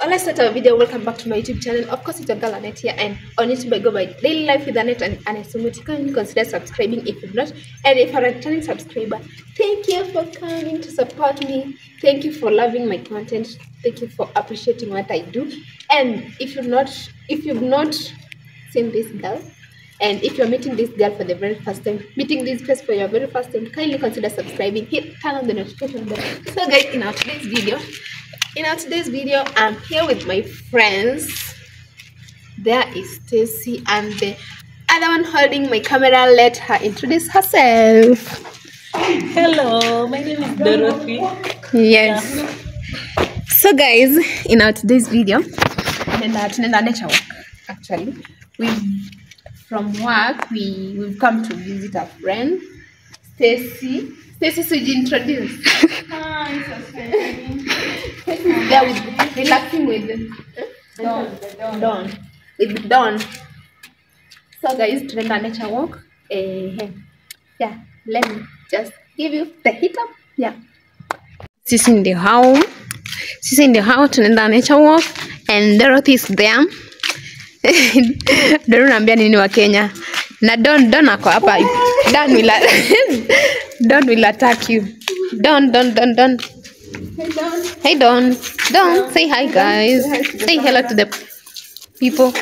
Let's start our video. Welcome back to my YouTube channel. Of course, it's your girl Annette here, and on YouTube I go by Daily Life with Annette and Annette. So kindly consider subscribing if you've not, and if you're a returning subscriber, thank you for coming to support me. Thank you for loving my content. Thank you for appreciating what I do. And if you've not seen this girl, and if you're meeting this girl for the very first time, meeting this place for your very first time, kindly consider subscribing. Turn on the notification bell. So guys, in today's video, I'm here with my friends. There is Stacy, and the other one holding my camera. Let her introduce herself. Hello, my name is Dorothy. Yes. So guys, in today's video, tunaenda nature walk. Actually, from work we've come to visit a friend, Stacy. Stacy, so you introduce. Hi, Stacy. There with relaxing with Dawn. With Dawn. So guys, tunaenda nature walk. Yeah, let me just give you the hit up. Yeah. She's in the house. Tunaenda nature walk, and Dorothy is there. Don't naambia nini wa Kenya. Na Don ako hapa. Don will attack you. Don. Hey Don. Don, say hi guys. Say hello to the people.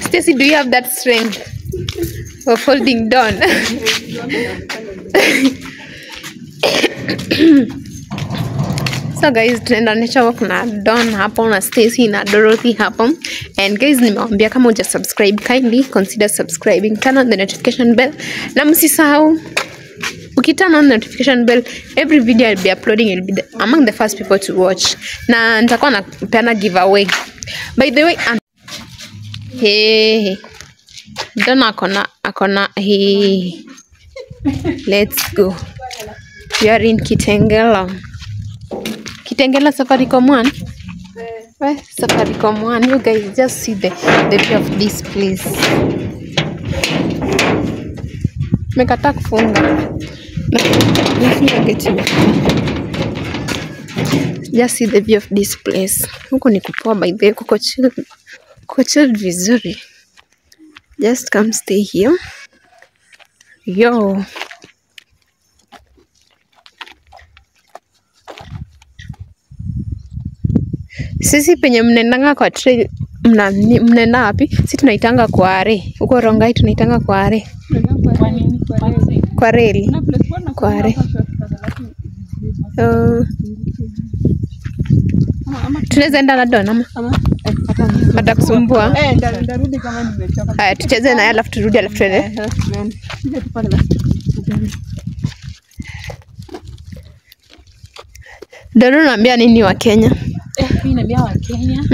Stacy, do you have that strength of holding Don? So guys, tunaenda nature walk na Don hapo na Stacy na Dorothy hapo. And guys, nimewaambia kama uja subscribe, kindly consider subscribing. Turn on the notification bell. Na msisahau, turn on the notification bell, every video I'll be uploading, you'll be among the first people to watch. Na nitakuwa napeana giveaway. By the way, hey, Don akona hey. Let's go. We are in Kitengela. Kitengela Safaricom 1. Where Safaricom 1? You guys just see the view of this place. Mekata kufunga. Just see the view of this place. Huko ni kupoa by the way, kuko chill vizuri. Just come stay here. Yo. Sisi penye mnendanga kwa trail, mnenda wapi? Sisi tunaitanga Kware. Huko Rongai tunaitanga Kware. Kwa nini? Kwa reli. Kware. Tunaweza enda na Don ama? Atakusumbua. Ndarudi kama nimechoka. Haya, tucheze na alafu turudi alafu tuende. Don, naambia nini wa Kenya? Mimi naambia wa Kenya.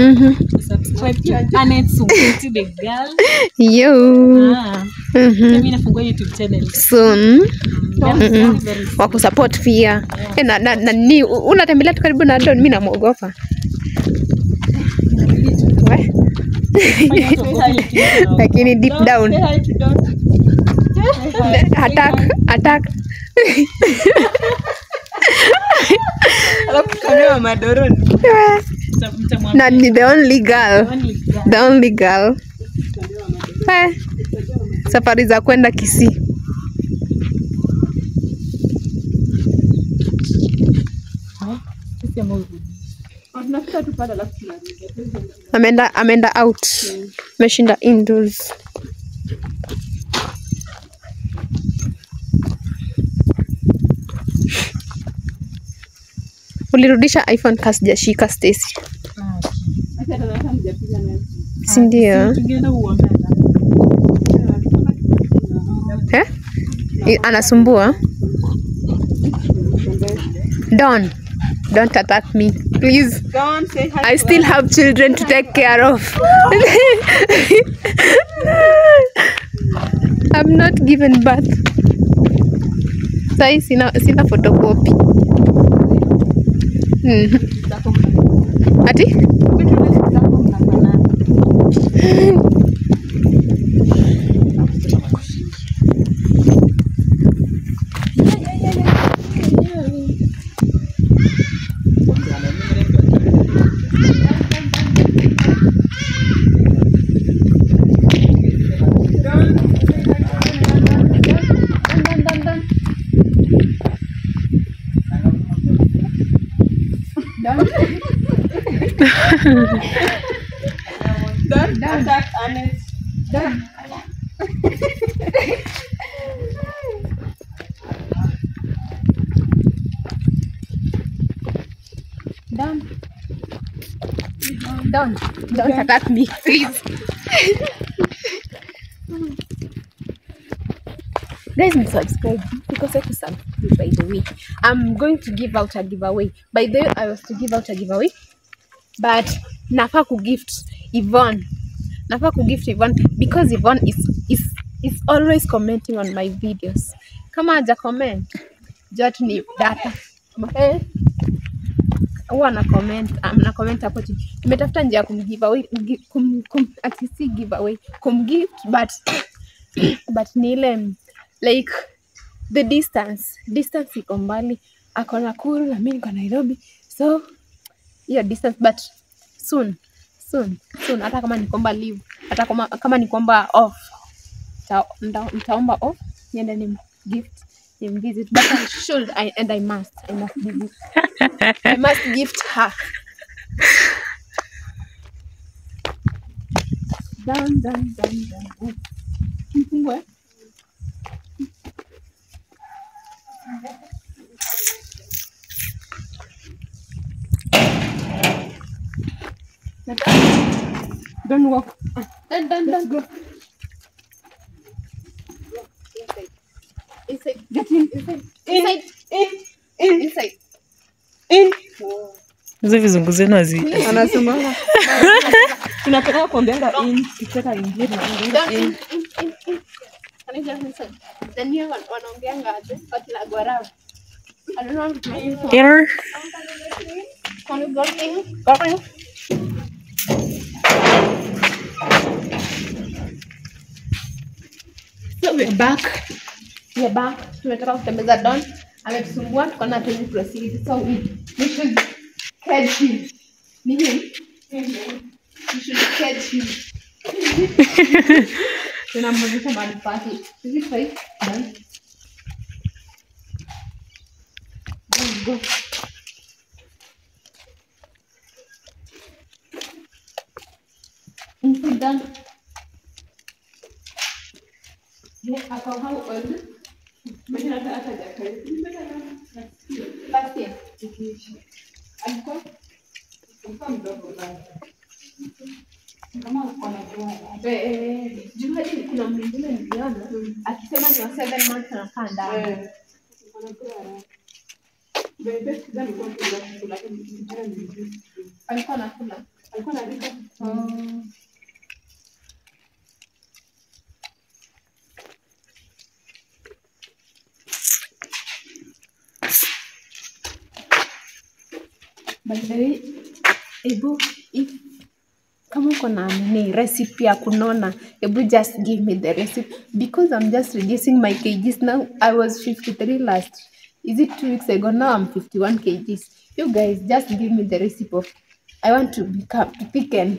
Subscribe to Annette Subuti the girl. Yo. Mimi nafungua YouTube channel Soon. Wa kusupport pia. Na ni unatembelea tu karibu na Don, mimi namuogopa. Lakini deep down. Attack. Alafu madoroni. Na ni the only girl. Safari za kwenda Kisii. Amenda out. Meshinda indoors. Ulirudisha iPhone kasijashika Stacy. Si ndio? Anasumbua. Don, don't attack me, please. Don't say hi. I still have children to take care of. I'm not given birth. Sai sina photocopy. Ati? Done. Done. Attack Annette. Done. Done. Don't attack me, please. Guys, subscribe because I have some. By the way, I'm going to give out a giveaway. By the way, I was to give out a giveaway, but nafaa ku gift Yvonne. Nafaa ku gift Yvonne because Yvonne is always commenting on my videos. Kama haja comment, jot ni data. Eh, huwa na comment hapo chini. Nimetafuta njia ya kumgiveaway, si giveaway, kumgift but ni ile like the distance iko mbali. Ako Nakuru na mimi niko Nairobi, so hiyo distance, but soon hata kama nikomba leave, hata kama nikomba off, nitaomba off niende ni gift ni visit, but I must visit. I must gift her. Down. Mfungwe. Don't walk. Don't go. Inside. Get in. Inside. In. Hizo vizungu zenu Anasema. Tunataka kuambianga in, kitaka ingie na in. Then you wanaongeanga aje watu la Guarau. I don't know what to do. Here. Can you go in? So we're back. Tumetoka kutembeza Don. Ametusumbua tukaona tuwezi proceed. So we should catch him. Ni him? We should catch him. Tunamwonyesha mahali pake. Is it right? Done. Go. Sit down. How old? Last year. Alikuwa juu hadi kuna mwingine niliona akisema ni wa 7 months anakaa ndani. Alikuwa anakula. By the way, if kama uko na recipe ya kunona, just give me the recipe because I'm just reducing my kgs now. I was 53 last. Is it 2 weeks ago? Now I'm 51 kgs. You guys just give me the recipe of I want to thicken.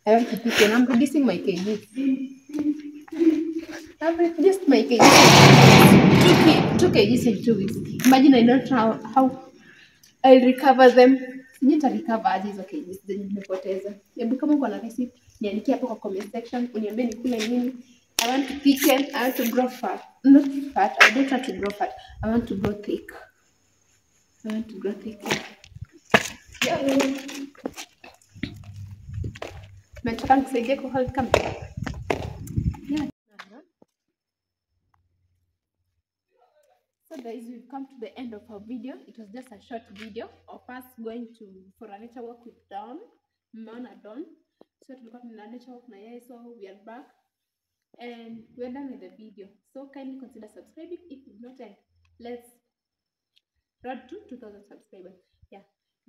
I'm reducing my kgs. I've reduced my kgs. 2 kgs in 2 weeks. Imagine I don't know how I'll recover them. Nita-recover aje hizo kgs zenye nimepoteza. Hebu kama uko na recipe, niandikie hapo kwa comment section, uniambie nikule nini. I want to thicken, I want to grow fat. Not fat, I don't want to grow fat. I want to grow thick. Yeah. Nataka nikusaidie ku hold camera. Yeah. So guys, we've come to the end of our video. It was just a short video of us going for a nature walk with Dawn. Mona Dawn. So tulikuwa tuna nature walk na yeye, so we are back and we're done with the video. So kindly consider subscribing if you've not, and let's road to 2,000 subscribers. Yeah,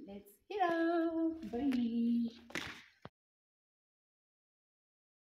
let's hit out. Bye.